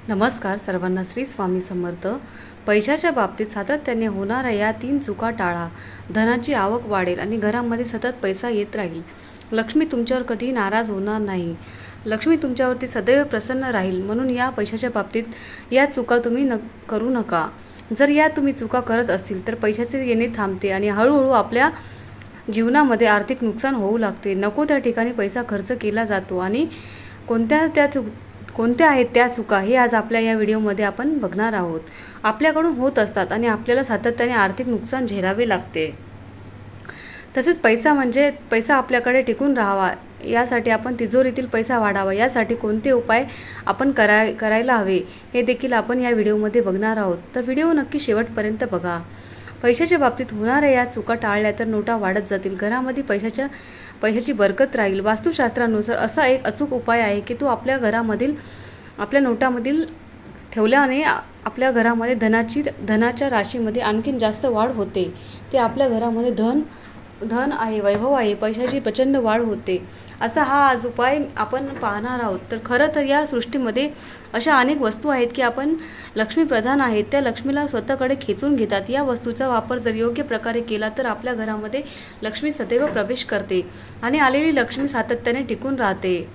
नमस्कार सर्वांना, श्री स्वामी समर्थ। पैशाच्या बाबतीत सातत्याने होणाऱ्या या 3 चुका टाळा। धनाची आवक वाढेल आणि घरामध्ये सतत पैसा येत राहील। लक्ष्मी तुमच्यावर कधीही नाराज होणार नाही। लक्ष्मी तुमच्यावरती सदैव प्रसन्न राहील। म्हणून या पैशाच्या बाबतीत या चुका तुम्ही करू नका। जर या तुम्ही चुका करत असतील तर पैशाचे येणे थांबते आणि हळूहळू आपल्या जीवनामध्ये आर्थिक नुकसान होऊ लागते। नको त्या ठिकाणी पैसा खर्च केला जातो आणि कोणत्या आहेत त्या चुका हे आज आपल्या या व्हिडिओमध्ये आपण बघणार आहोत। आपल्याकडून होत असतात आणि आपल्याला सातत्याने आर्थिक नुकसान झेलावे लागते। तसेच पैसा आपल्याकडे टिकून राहावा यासाठी आपण तिजोरीतील पैसा वाढावा यासाठी कोणते उपाय आपण करायला हवे हे देखील आपण या व्हिडिओमध्ये बघणार आहोत। तर व्हिडिओ नक्की शेवटपर्यंत बघा। पैशाच्या बाबतीत होणाऱ्या या चुका टाळल्या तर नोटा वाढत जातील। घरामध्ये पैशाची बरकत राहील। वास्तुशास्त्रानुसार असा एक अचूक उपाय आहे की तो आपल्या नोटामधील ठेवल्याने आपल्या घरामध्ये धनाच्या राशीमध्ये आणखीन जास्त वाढ होते। ते आपल्या घरामध्ये धन आहे, वैभव आहे, पैशाची प्रचंड वाढ होते। असा हा आज उपाय आपण पाहणार आहोत। तर खरं तर या सृष्टीमध्ये अशा अनेक वस्तू आहेत की आपण लक्ष्मी प्रधान आहेत, त्या लक्ष्मीला स्वतःकडे खेचून घेतात। या वस्तूचा वापर जर योग्य प्रकारे केला तर आपल्या घरामध्ये लक्ष्मी सदैव प्रवेश करते आणि आलेली लक्ष्मी सातत्याने टिकून राहते।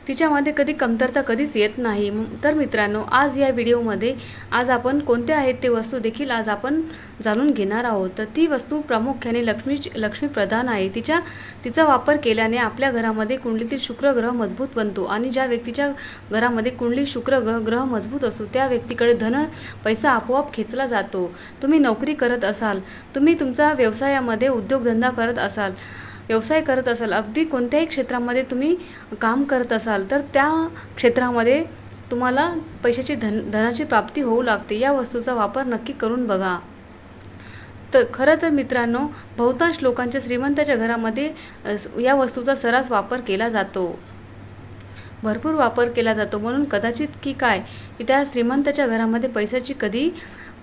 तिच्यामध्ये कधी कमतरता कधीच येत नाही। तर मित्रांनो, आज या व्हिडिओमध्ये आपण कोणत्या आहेत ते वस्तू देखील आज आपण जाणून घेणार आहोत। तर ती वस्तू प्रामुख्याने लक्ष्मी प्रधान आहे। तिचा वापर केल्याने आपल्या घरामध्ये कुंडलीतील शुक्र ग्रह मजबूत बनतो आणि ज्या व्यक्तीच्या घरामध्ये कुंडली शुक्र ग्रह मजबूत असतो त्या व्यक्तीकडे पैसा आपोआप खेचला जातो। तुम्ही नोकरी करत असाल, तुम्ही तुमचा व्यवसायामध्ये उद्योगधंदा व्यवसाय करत असाल, अगदी कोणत्याही क्षेत्रामध्ये तुम्ही काम करत असाल तर त्या क्षेत्रामध्ये तुम्हाला पैशाची धनाची प्राप्ती होऊ लागते। या वस्तूचा वापर नक्की करून बघा। तर खरं तर मित्रांनो, बहुतांश लोकांच्या श्रीमंताच्या घरामध्ये या वस्तूचा सर्रास वापर केला जातो, भरपूर वापर केला जातो। म्हणून कदाचित की त्या श्रीमंताच्या घरामध्ये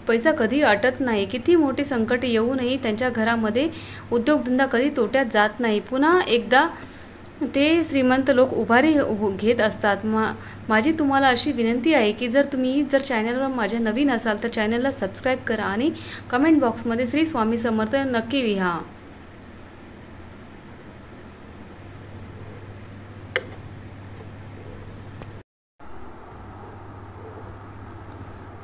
पैसा कधी अटत नाही। किती मोठी संकट येऊनही त्यांच्या घरामध्ये उद्योगधंदा कधी तोट्यात जात नाही। पुन्हा एकदा ते श्रीमंत लोक उभारी घेत असतात। माझी तुम्हाला अशी विनंती आहे की जर चॅनलवर माझ्या नवीन असाल तर चॅनलला सबस्क्राईब करा आणि कमेंट बॉक्समध्ये श्री स्वामी समर्थ नक्की लिहा।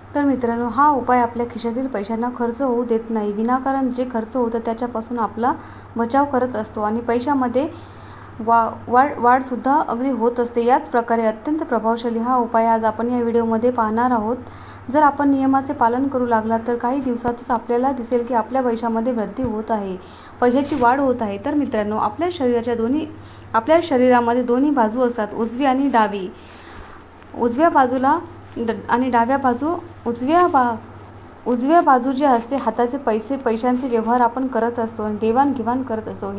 तर मित्रांनो, हा उपाय आपल्या खिशातील पैशांना खर्च होऊ देत नाही। विनाकारण जे खर्च होतं त्याच्यापासून आपला बचाव करत असतो आणि पैशामध्ये वाढ सुद्धा अगदी होत असते। याच प्रकारे अत्यंत प्रभावशाली हा उपाय आज आपण या व्हिडिओमध्ये पाहणार आहोत। जर आपण नियमाचे पालन करू लागला तर काही दिवसातच आपल्याला दिसेल की आपल्या पैशामध्ये वृद्धी होत आहे, पैशाची वाढ होत आहे। तर मित्रांनो, आपल्या शरीरामध्ये दोन्ही बाजू असतात, उजवी आणि डावी। उजव्या बाजूला आणि डाव्या बाजू उजव्या बाजू जे असते हाताचे पैशांचे व्यवहार आपण करत असतो आणि देवाणघेवाण करत असतो।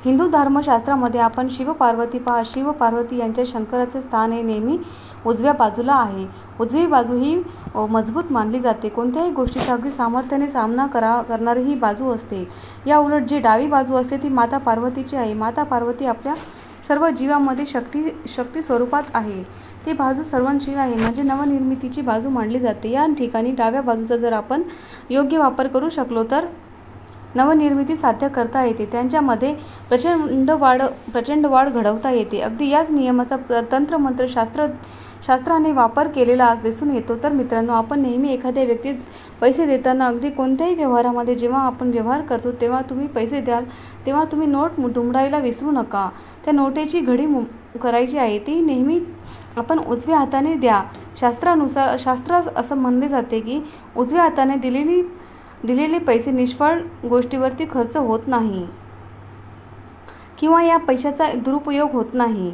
हिंदू धर्मशास्त्रामध्ये आपण शिव पार्वती यांच्या शंकराचे स्थान हे नेहमी उजव्या बाजूला आहे। उजवी बाजू ही मजबूत मानली जाते, कोणत्याही गोष्टीचा अगदी सामर्थ्याने सामना करणारी ही बाजू असते। या उलट जी डावी बाजू असते ती माता पार्वतीची आहे। माता पार्वती आपल्या सर्व जीवामध्ये शक्ती स्वरूपात आहे। ती बाजू सर्वनशील आहे, म्हणजे नवनिर्मितीची बाजू मानली जाते। या ठिकाणी डाव्या बाजूचा जर आपण योग्य वापर करू शकलो तर नवनिर्मिती साध्य करता येते, त्यांच्यामध्ये प्रचंड वाढ घडवता येते। अगदी याच नियमाचा तंत्रमंत्र शास्त्राने वापर केलेला आज दिसून येतो। तर मित्रांनो, आपण नेहमी एखाद्या व्यक्तीस पैसे देताना अगदी कोणत्याही व्यवहारामध्ये जेव्हा आपण व्यवहार करतो तेव्हा तुम्ही पैसे द्याल तेव्हा तुम्ही नोट दुमडायला विसरू नका। त्या नोटेची घडी करायची आहे ती नेहमी आपण उजव्या हाताने द्या। शास्त्र असं म्हणले जाते की उजव्या हाताने दिलेले पैसे निष्फळ गोष्टीवरती खर्च होत नाही किंवा या पैशाचा दुरुपयोग होत नाही।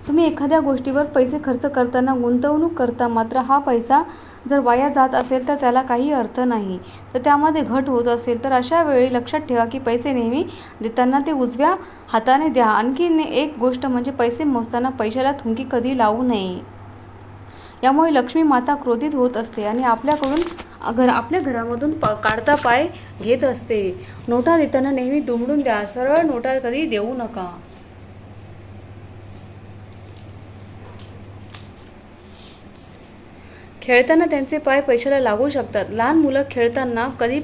तुम्ही एखाद्या गोष्टीवर पैसे खर्च करताना गुंतवणूक करता, मात्र हा पैसा जर वाया जात असेल तर त्याला काही अर्थ नाही, तर त्यामध्ये घट होत असेल तर अशा वेळी लक्षात ठेवा की पैसे नेहमी देताना ते उजव्या हाताने द्या। आणखी एक गोष्ट म्हणजे पैसे मोजताना पैशाला थुंकी कधी लावू नये, यामुळे लक्ष्मी माता क्रोधित होत असते आणि आपल्या घरामधून काढता पाय घेत असते। नोटा देताना नेहमी दुमडून द्या, सरळ नोटा कधी देऊ नका। खेळताना त्यांचे पाय पैशाला लागू शकतात. लहान मुलं खेळताना कधी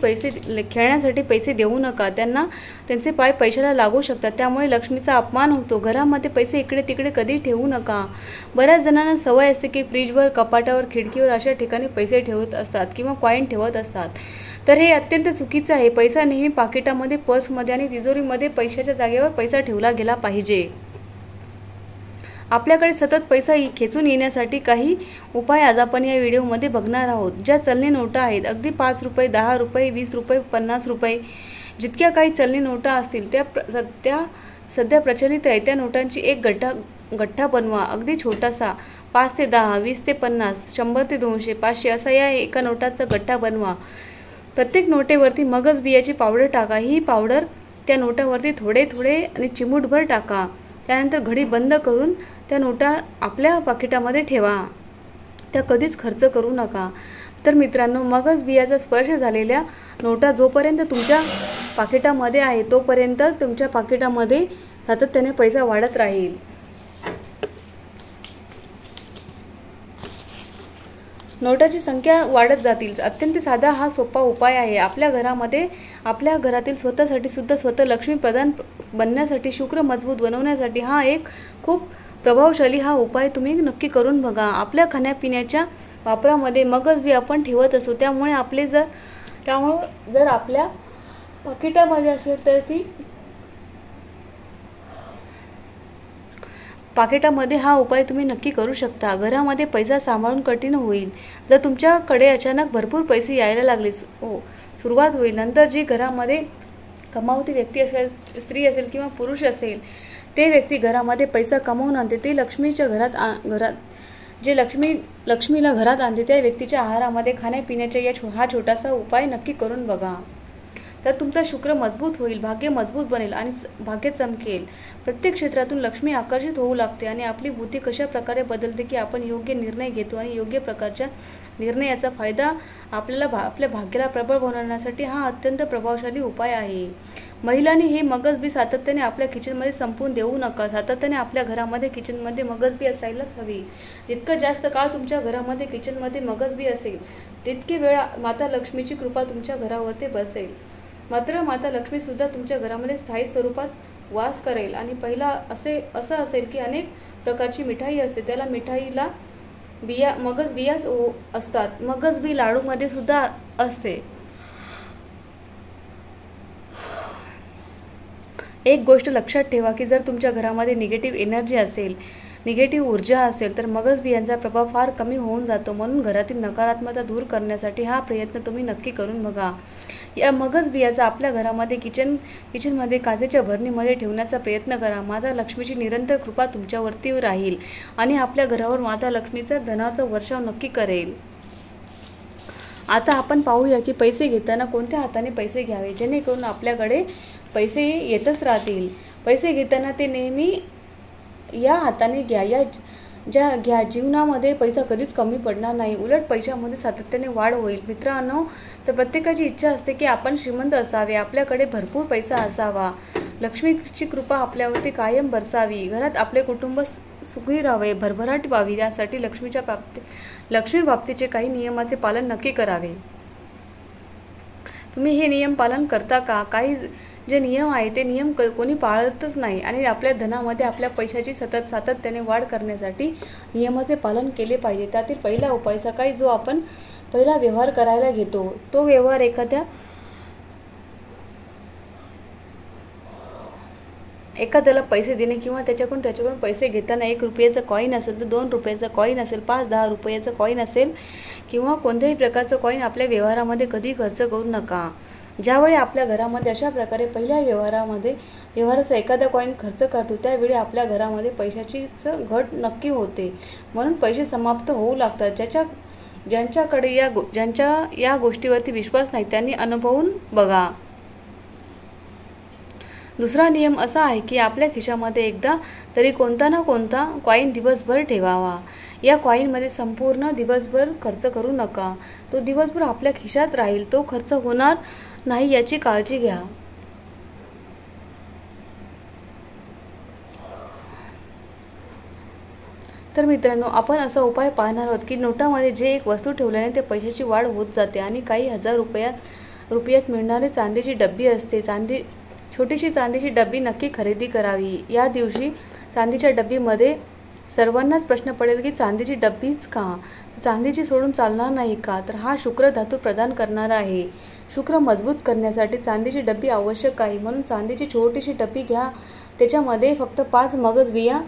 खेळण्यासाठी पैसे देऊ नका. त्यांचे पाय पैशाला लागू शकतात, त्यामुळे लक्ष्मीचा अपमान होतो. घरामध्ये पैसे इकडे तिकडे कधी ठेवू नका. बऱ्याच जणांना सवय असते की फ्रीजवर, कपाटावर, खिडकीवर अशा ठिकाणी पैसे ठेवत असतात किंवा कॉईन ठेवत असतात. तर हे अत्यंत चुकीचं आहे. पैसा नेहमी पाकिटामध्ये, पर्समध्ये आणि तिजोरीमध्ये पैशाच्या जागेवर पैसा ठेवला गेला पाहिजे. आपल्याकडे सतत पैसा खेचून येण्यासाठी काही उपाय आज आपण या व्हिडिओमध्ये बघणार आहोत. ज्या चलनी नोटा आहेत, अगदी 5 रुपये, 10 रुपये, 20 रुपये, 50 रुपये, जितक्या काही चलनी नोटा असतील त्या सध्या प्रचलित आहे त्या नोटांची एक गठ्ठा बनवा. अगदी छोटासा, 5 ते 10, 20 ते 50, 100 ते 200, 500 असा या एका नोटाचा गठ्ठा बनवा. प्रत्येक नोटेवरती मगज बियाची पावडर टाका. ही पावडर त्या नोटावरती थोडे थोडे आणि चिमूटभर टाका. त्यानंतर घडी बंद करून त्या नोटा आपल्या पाकिटामध्ये ठेवा. त्या कधीच खर्च करू नका. तर मित्रांनो, मगज बियाचा स्पर्श झालेल्या नोटा जोपर्यंत तुमच्या पाकिटामध्ये आहे तोपर्यंत तुमच्या पाकिटामध्ये सातत्याने पैसा वाढत राहील. नोटाची संख्या वाढत जातील. अत्यंत साधा हा सोपा उपाय आहे. आपल्या घरातील स्वतःसाठी सुद्धा स्वतः लक्ष्मी प्रधान बनण्यासाठी, शुक्र मजबूत बनवण्यासाठी हा एक खूप प्रभावशाली हा उपाय तुम्ही नक्की करून बघा. आपल्या खाण्यापिण्याच्या वापरामध्ये मगज बी आपण ठेवत असतो, त्यामुळे जर आपल्या पाकिटामध्ये असेल तर ती पाकिटामध्ये हा उपाय तुम्ही नक्की करू शकता. घरामध्ये पैसा सांभाळून कठीण होईल. जर तुमच्याकडे अचानक भरपूर पैसे यायला लागले, सुरुवात होईल. नंतर जी घरामध्ये कमावती व्यक्ती असेल, स्त्री असेल किंवा पुरुष असेल, ते व्यक्ती घरामध्ये पैसा कमवून आणते. ते लक्ष्मीच्या घरात जे लक्ष्मीला घरात आणते त्या व्यक्तीच्या आहारामध्ये खाण्यापिण्याच्या हा छोटासा उपाय नक्की करून बघा. तर तुमचा शुक्र मजबूत होईल, भाग्य मजबूत बनेल आणि भाग्य चमकेल. प्रत्येक क्षेत्रातून लक्ष्मी आकर्षित होऊ लागते आणि आपली बुद्धी कशा प्रकारे बदलते की आपण योग्य निर्णय घेतो आणि योग्य प्रकारच्या निर्णयाचा फायदा आपल्या भाग्याला प्रबळ बनवण्यासाठी हा अत्यंत प्रभावशाली उपाय आहे. महिलांनी हे मगज बी सातत्याने आपल्या किचनमध्ये संपवून देऊ नका. सातत्याने आपल्या घरामध्ये किचनमध्ये मगज बी असायलाच हवी. जितकं जास्त काळ तुमच्या घरामध्ये किचनमध्ये मगज बी असेल तितके वेळा माता लक्ष्मीची कृपा तुमच्या घरावरती बसेल. मात्र माता लक्ष्मी सुद्धा तुमच्या घरामध्ये स्थायी स्वरूपात वास करेल. आणि पहिला असं असेल की अनेक प्रकारची मिठाई असते, त्याला मिठाईला मगज बिया असतात. मगज बी लाडूमध्ये सुद्धा असते. एक गोष्ट लक्षात ठेवा की जर तुमच्या घरामध्ये निगेटिव्ह एनर्जी असेल, निगेटिव्ह ऊर्जा असेल तर मगज बियांचा प्रभाव फार कमी होऊन जातो. म्हणून घरातील नकारात्मकता दूर करण्यासाठी हा प्रयत्न तुम्ही नक्की करून बघा. या मगज बियाचा आपल्या घरामध्ये किचनमध्ये काचेच्या भरणीमध्ये ठेवण्याचा प्रयत्न करा. माता लक्ष्मीची निरंतर कृपा तुमच्यावरती राहील आणि आपल्या घरावर माता लक्ष्मीचा धनाचा वर्षाव नक्की करेल. आता आपण पाहूया की पैसे घेताना कोणत्या हाताने पैसे घ्यावे जेणेकरून आपल्याकडे पैसे येतच राहतील. पैसे घेताना ते नेहमी या हाताने घ्या. जीवनामध्ये पैसा कधीच कमी पडणार नाही, उलट पैशामध्ये सातत्याने वाढ होईल. मित्रांनो, तर प्रत्येकाची इच्छा असते की आपण श्रीमंत असावे, आपल्याकडे भरपूर पैसा असावा, लक्ष्मीची कृपा आपल्यावरती कायम बरसावी, घरात आपले कुटुंब सुखी राहावे, भरभराट व्हावी. यासाठी लक्ष्मी बाबतीचे काही नियमाचे पालन नक्की करावे. तुम्ही हे नियम पालन करता का? काही जे नियम आहे ते नियम कोणी पाळतच नाही आणि आपल्या धनामध्ये आपल्या पैशाची सातत्याने वाढ करण्यासाठी नियमाचे पालन केले पाहिजे. त्यातील पहिला उपाय, सकाळी जो आपण पहिला व्यवहार करायला घेतो तो व्यवहार एखाद्याला पैसे देणे किंवा त्याच्याकडून पैसे घेताना 1 रुपयाचा कॉईन असेल तर 2 रुपयाचा कॉईन असेल, 5-10 रुपयाचा कॉईन असेल किंवा कोणत्याही प्रकारचं कॉईन आपल्या व्यवहारामध्ये कधी खर्च करू नका. ज्यावेळी आपल्या घरामध्ये अशा प्रकारे पहिल्या व्यवहाराचा एखादा कॉईन खर्च करतो त्यावेळी आपल्या घरामध्ये पैशाची घट नक्की होते. म्हणून पैसे समाप्त होऊ लागतात. ज्यांच्या या गोष्टीवरती विश्वास नाही त्यांनी अनुभवून बघा. दुसरा नियम असा आहे की आपल्या खिशामध्ये एकदा तरी कोणता ना कोणता कॉईन दिवसभर ठेवावा. या कॉईनमध्ये संपूर्ण दिवसभर खर्च करू नका. तो दिवसभर आपल्या खिशात राहील, तो खर्च होणार नाही याची काळजी घ्या. तर मित्रांनो, आपण असा उपाय पाहणार आहोत की नोटामध्ये जे एक वस्तू ठेवल्याने ते पैशाची वाढ होत जाते आणि काही हजार रुपयात मिळणारी चांदीची डब्बी असते. छोटीशी चांदीची डब्बी नक्की खरेदी करावी. या दिवशी चांदीच्या डब्बीमध्ये सर्वांनाच प्रश्न पडेल की चांदीची डब्बीच का? चांदीची सोडून चालणार नाही का? तर हा शुक्र धातू प्रदान करणारा आहे. शुक्र मजबूत करण्यासाठी चांदीची डब्बी आवश्यक आहे. म्हणून चांदीची छोटीशी डब्बी घ्या. त्याच्यामध्ये फक्त 5 मगज बिया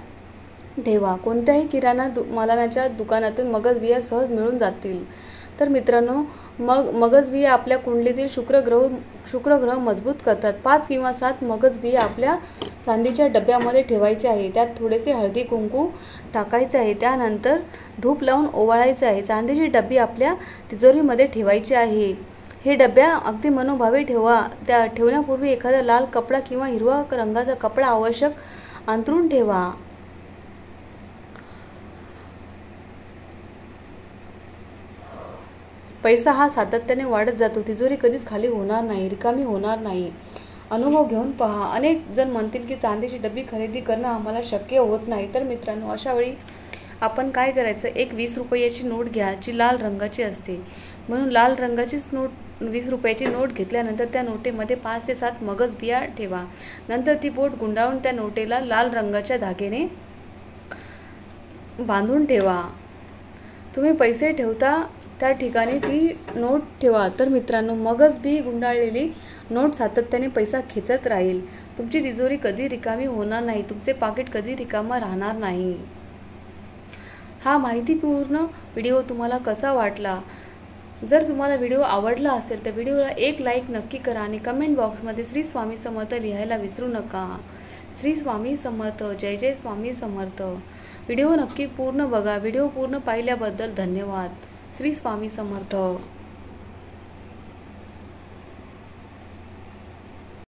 ठेवा. कोणत्याही किराणा मालाच्या दुकानातून मगज बिया सहज मिळून जातील. तर मित्रांनो, मगज बिया आपल्या कुंडलीतील शुक्र ग्रह मजबूत करतात. 5 किंवा 7 मगज बिया आपल्या चांदीच्या डब्यामध्ये ठेवायचे आहे. त्यात थोडेसे हळदी कुंकू टाकायचे आहे. त्यानंतर धूप लावून ओवाळायचे आहे. चांदीची डब्बी आपल्या तिजोरीमध्ये ठेवायची आहे. हे डब्या अगदी मनोभावे ठेवा. त्या ठेवण्यापूर्वी एखादा लाल कपडा किंवा हिरवा रंगाचा कपडा आवश्यक अंथरून ठेवा. पैसा हा सातत्याने वाढत जातो. तिजोरी कधीच खाली होणार नाही, रिकामी होणार नाही. अनुभव घेऊन पहा. अनेक जण म्हणतील की चांदीची डब्बी खरेदी करणं आम्हाला शक्य होत नाही. तर मित्रांनो, अशा वेळी आपण काय करायचं, एक 20 रुपयाची नोट घ्या जी लाल रंगाची असते. म्हणून लाल रंगाचीच नोट 20 रुपयाची नोट घेतल्यानंतर त्या नोटेमध्ये 5 ते 7 मगज बिया ठेवा. नंतर ती बोट गुंडाळून त्या नोटेला लाल रंगाच्या धाग्याने बांधून ठेवा. तुम्ही पैसे ठेवता त्या ठिकाणी ती नोट ठेवा. तर मित्रांनो, मगज बी गुंडाळलेली नोट सातत्याने पैसा खेचत राहील. तुमची तिजोरी कधी रिकामी होणार नाही. तुमचे पाकिट कधी रिकामा राहणार नाही. हा माहितीपूर्ण व्हिडिओ तुम्हाला कसा वाटला? जर तुम्हाला व्हिडिओ आवडला असेल तर व्हिडिओला एक लाईक नक्की करा आणि कमेंट बॉक्समध्ये श्री स्वामी समर्थ लिहायला विसरू नका. श्री स्वामी समर्थ. जय जय स्वामी समर्थ. व्हिडिओ नक्की पूर्ण बघा. व्हिडिओ पूर्ण पाहिल्याबद्दल धन्यवाद. श्री स्वामी समर्थ.